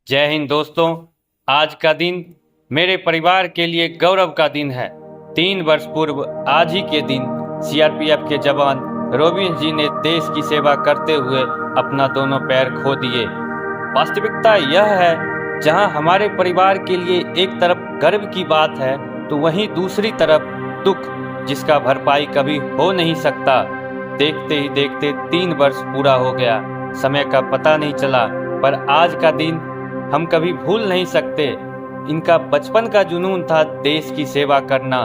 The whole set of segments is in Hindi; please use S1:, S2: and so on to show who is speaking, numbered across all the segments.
S1: जय हिंद दोस्तों। आज का दिन मेरे परिवार के लिए गौरव का दिन है। 3 वर्ष पूर्व आज ही के दिन सीआरपीएफ के जवान रोबिन जी ने देश की सेवा करते हुए अपना दोनों पैर खो दिए। वास्तविकता यह है, जहां हमारे परिवार के लिए एक तरफ गर्व की बात है तो वहीं दूसरी तरफ दुख, जिसका भरपाई कभी हो नहीं सकता। देखते ही देखते 3 वर्ष पूरा हो गया, समय का पता नहीं चला, पर आज का दिन हम कभी भूल नहीं सकते। इनका बचपन का जुनून था देश की सेवा करना।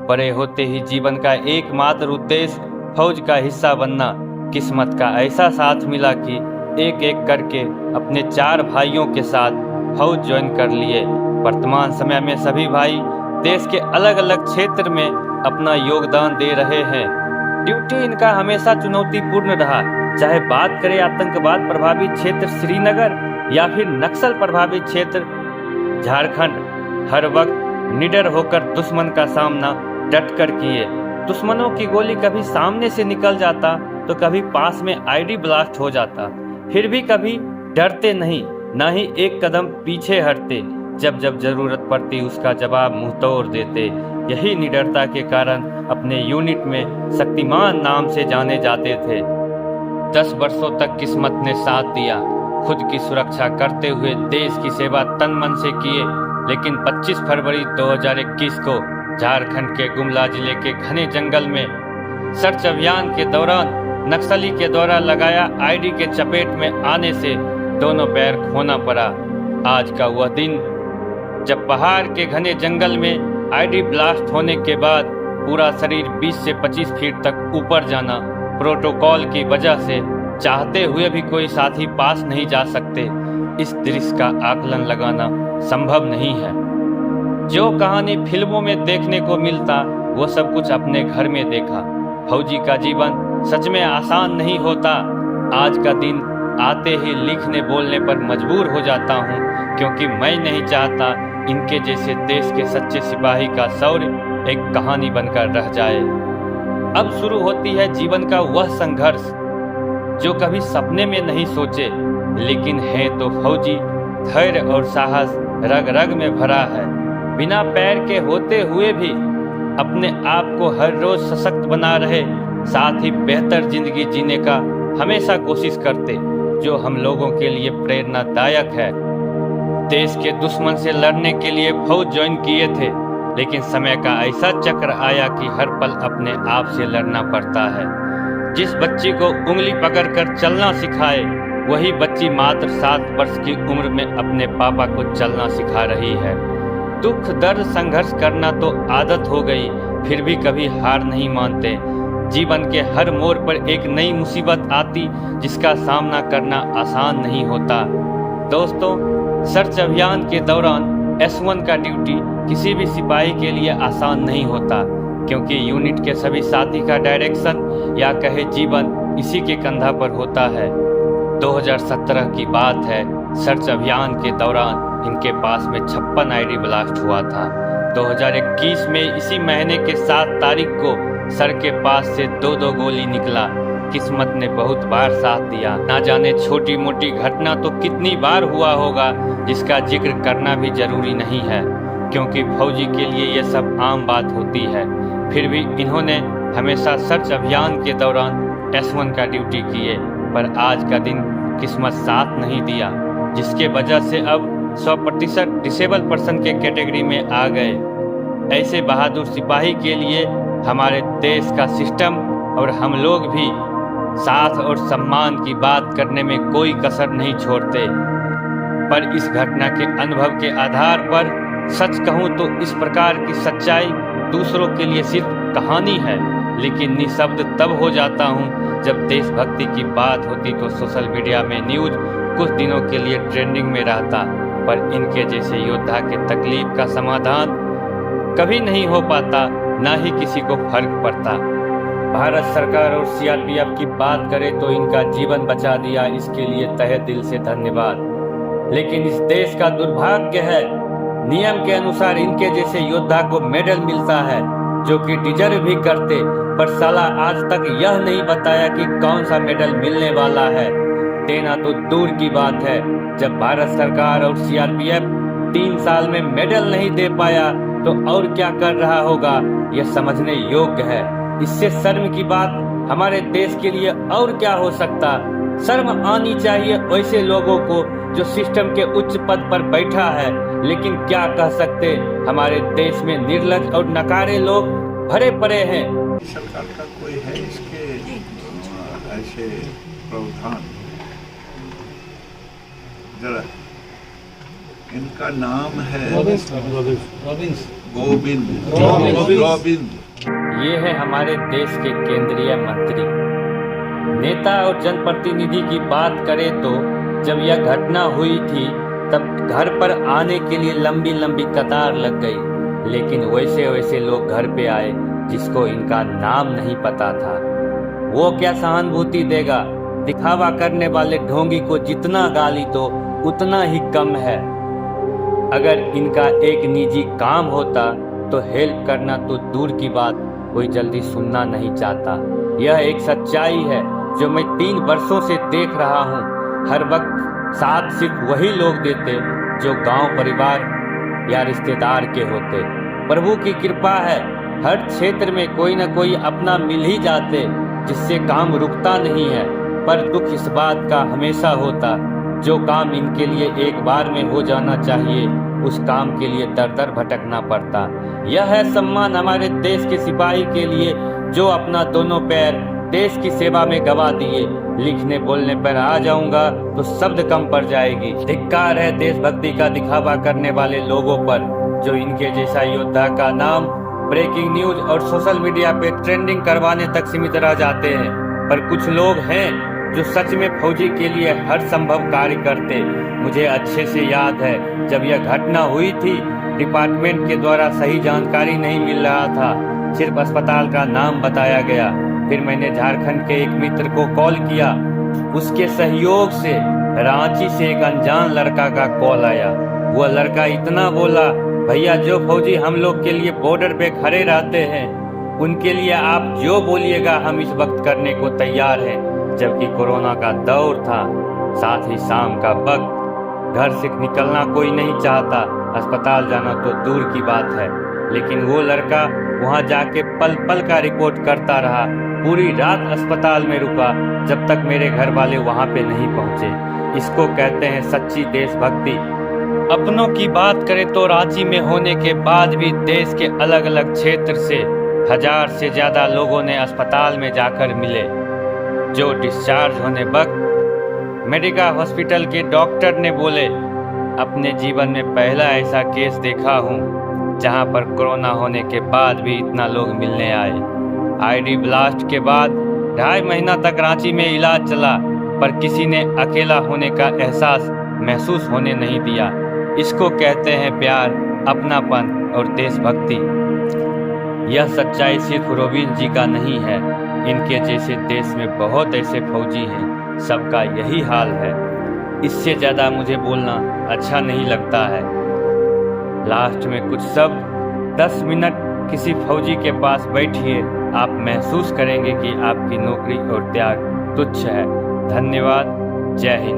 S1: बड़े होते ही जीवन का एकमात्र उद्देश्य फौज का हिस्सा बनना। किस्मत का ऐसा साथ मिला कि एक एक करके अपने 4 भाइयों के साथ फौज ज्वाइन कर लिए। वर्तमान समय में सभी भाई देश के अलग अलग क्षेत्र में अपना योगदान दे रहे हैं। ड्यूटी इनका हमेशा चुनौतीपूर्ण रहा, चाहे बात करें आतंकवाद प्रभावित क्षेत्र श्रीनगर या फिर नक्सल प्रभावित क्षेत्र झारखंड। हर वक्त निडर होकर दुश्मन का सामना डटकर किए। दुश्मनों की गोली कभी सामने से निकल जाता तो कभी पास में आईडी ब्लास्ट हो जाता, फिर भी कभी डरते नहीं, न ही एक कदम पीछे हटते। जब जब जरूरत पड़ती उसका जवाब मुंह तोड़ देते। यही निडरता के कारण अपने यूनिट में शक्तिमान नाम से जाने जाते थे। 10 वर्षों तक किस्मत ने साथ दिया। खुद की सुरक्षा करते हुए देश की सेवा तन मन से किए। लेकिन 25 फरवरी 2021 को झारखंड के गुमला जिले के घने जंगल में सर्च अभियान के दौरान नक्सली के द्वारा लगाया आईडी के चपेट में आने से दोनों पैर खोना पड़ा। आज का वह दिन जब पहाड़ के घने जंगल में आईडी ब्लास्ट होने के बाद पूरा शरीर 20 से 25 फीट तक ऊपर जाना, प्रोटोकॉल की वजह से चाहते हुए भी कोई साथी पास नहीं जा सकते। इस दृश्य का आकलन लगाना संभव नहीं है। जो कहानी फिल्मों में देखने को मिलता वो सब कुछ अपने घर में देखा। फौजी का जीवन सच में आसान नहीं होता। आज का दिन आते ही लिखने बोलने पर मजबूर हो जाता हूँ, क्योंकि मैं नहीं चाहता इनके जैसे देश के सच्चे सिपाही का शौर्य एक कहानी बनकर रह जाए। अब शुरू होती है जीवन का वह संघर्ष जो कभी सपने में नहीं सोचे, लेकिन है तो फौजी। धैर्य और साहस रग रग में भरा है। बिना पैर के होते हुए भी अपने आप को हर रोज सशक्त बना रहे, साथ ही बेहतर जिंदगी जीने का हमेशा कोशिश करते, जो हम लोगों के लिए प्रेरणादायक है। देश के दुश्मन से लड़ने के लिए फौज ज्वाइन किए थे, लेकिन समय का ऐसा चक्र आया कि हर पल अपने आप से लड़ना पड़ता है। जिस बच्ची को उंगली पकड़कर चलना सिखाए, वही बच्ची मात्र 7 वर्ष की उम्र में अपने पापा को चलना सिखा रही है। दुख दर्द संघर्ष करना तो आदत हो गई, फिर भी कभी हार नहीं मानते। जीवन के हर मोड़ पर एक नई मुसीबत आती, जिसका सामना करना आसान नहीं होता। दोस्तों, सर्च अभियान के दौरान S1 का ड्यूटी किसी भी सिपाही के लिए आसान नहीं होता, क्योंकि यूनिट के सभी साथी का डायरेक्शन या कहे जीवन इसी के कंधा पर होता है। 2017 की बात है। सर्च अभियान के दौरान इनके पास में 56 आईडी ब्लास्ट हुआ था। 2021 में इसी महीने के 7 तारीख को सर के पास से 2-2 गोली निकला। किस्मत ने बहुत बार साथ दिया। ना जाने छोटी मोटी घटना तो कितनी बार हुआ होगा, जिसका जिक्र करना भी जरूरी नहीं है, क्योंकि फौजी के लिए ये सब आम बात होती है। फिर भी इन्होंने हमेशा सर्च अभियान के दौरान S1 का ड्यूटी किए, पर आज का दिन किस्मत साथ नहीं दिया, जिसके वजह से अब 100% डिसेबल पर्सन के कैटेगरी में आ गए। ऐसे बहादुर सिपाही के लिए हमारे देश का सिस्टम और हम लोग भी साथ और सम्मान की बात करने में कोई कसर नहीं छोड़ते। पर इस घटना के अनुभव के आधार पर सच कहूँ तो इस प्रकार की सच्चाई दूसरों के लिए सिर्फ कहानी है, लेकिन निशब्द तब हो जाता हूँ जब देशभक्ति की बात होती तो सोशल मीडिया में न्यूज कुछ दिनों के लिए ट्रेंडिंग में रहता, पर इनके जैसे योद्धा के तकलीफ का समाधान कभी नहीं हो पाता, ना ही किसी को फर्क पड़ता। भारत सरकार और सीआरपीएफ की बात करें तो इनका जीवन बचा दिया, इसके लिए तहे दिल से धन्यवाद। लेकिन इस देश का दुर्भाग्य है, नियम के अनुसार इनके जैसे योद्धा को मेडल मिलता है, जो कि डिजर्व भी करते, पर साला आज तक यह नहीं बताया कि कौन सा मेडल मिलने वाला है। देना तो दूर की बात है, जब भारत सरकार और सीआरपीएफ 3 साल में मेडल नहीं दे पाया तो और क्या कर रहा होगा, यह समझने योग्य है। इससे शर्म की बात हमारे देश के लिए और क्या हो सकता। शर्म आनी चाहिए वैसे लोगों को जो सिस्टम के उच्च पद पर बैठा है, लेकिन क्या कह सकते, हमारे देश में निर्लज और नकारे लोग भरे पड़े हैं।
S2: सरकार का कोई है इसके ऐसे प्रावधान? जरा इनका नाम है गोविंद।
S1: ये है हमारे देश के केंद्रीय मंत्री। नेता और जनप्रतिनिधि की बात करें तो जब यह घटना हुई थी तब घर पर आने के लिए लंबी लंबी कतार लग गई, लेकिन वैसे वैसे लोग घर पे आए जिसको इनका नाम नहीं पता था। वो क्या सहानुभूति देगा। दिखावा करने वाले ढोंगी को जितना गाली दो उतना ही कम है। अगर इनका एक निजी काम होता तो हेल्प करना तो दूर की बात, कोई जल्दी सुनना नहीं चाहता। यह एक सच्चाई है जो मैं 3 वर्षों से देख रहा हूँ। हर वक्त साथ सिर्फ वही लोग देते जो गांव परिवार या रिश्तेदार के होते। प्रभु की कृपा है, हर क्षेत्र में कोई न कोई अपना मिल ही जाते जिससे काम रुकता नहीं है। पर दुख इस बात का हमेशा होता, जो काम इनके लिए एक बार में हो जाना चाहिए उस काम के लिए दर दर भटकना पड़ता। यह है सम्मान हमारे देश के सिपाही के लिए जो अपना दोनों पैर देश की सेवा में गवा दिए। लिखने बोलने पर आ जाऊंगा तो शब्द कम पड़ जाएगी। धिक्कार है देशभक्ति का दिखावा करने वाले लोगों पर, जो इनके जैसा योद्धा का नाम ब्रेकिंग न्यूज और सोशल मीडिया पे ट्रेंडिंग करवाने तक सीमित रह जाते हैं। पर कुछ लोग हैं जो सच में फौजी के लिए हर संभव कार्य करते। मुझे अच्छे से याद है जब यह घटना हुई थी, डिपार्टमेंट के द्वारा सही जानकारी नहीं मिल रहा था, सिर्फ अस्पताल का नाम बताया गया। फिर मैंने झारखंड के एक मित्र को कॉल किया, उसके सहयोग से रांची से एक अनजान लड़का का कॉल आया। वह लड़का इतना बोला, भैया जो फौजी हम लोग के लिए बॉर्डर पे खड़े रहते हैं उनके लिए आप जो बोलिएगा हम इस वक्त करने को तैयार हैं। जबकि कोरोना का दौर था, साथ ही शाम का वक्त, घर से निकलना कोई नहीं चाहता, अस्पताल जाना तो दूर की बात है। लेकिन वो लड़का वहां जाके पल पल का रिपोर्ट करता रहा, पूरी रात अस्पताल में रुका जब तक मेरे घर वाले वहां पे नहीं पहुंचे। इसको कहते हैं सच्ची देशभक्ति। अपनों की बात करें तो रांची में होने के बाद भी देश के अलग अलग क्षेत्र से 1000 से ज्यादा लोगों ने अस्पताल में जाकर मिले। जो डिस्चार्ज होने वक्त मेडिका हॉस्पिटल के डॉक्टर ने बोले, अपने जीवन में पहला ऐसा केस देखा हूँ जहाँ पर कोरोना होने के बाद भी इतना लोग मिलने आए। आईडी ब्लास्ट के बाद 2.5 महीना तक रांची में इलाज चला, पर किसी ने अकेला होने का एहसास महसूस होने नहीं दिया। इसको कहते हैं प्यार, अपनापन और देशभक्ति। यह सच्चाई सिर्फ रोबिन जी का नहीं है, इनके जैसे देश में बहुत ऐसे फौजी हैं, सबका यही हाल है। इससे ज़्यादा मुझे बोलना अच्छा नहीं लगता है। लास्ट में कुछ शब्द 10 मिनट किसी फौजी के पास बैठिए, आप महसूस करेंगे कि आपकी नौकरी और त्याग तुच्छ है। धन्यवाद। जय हिंद।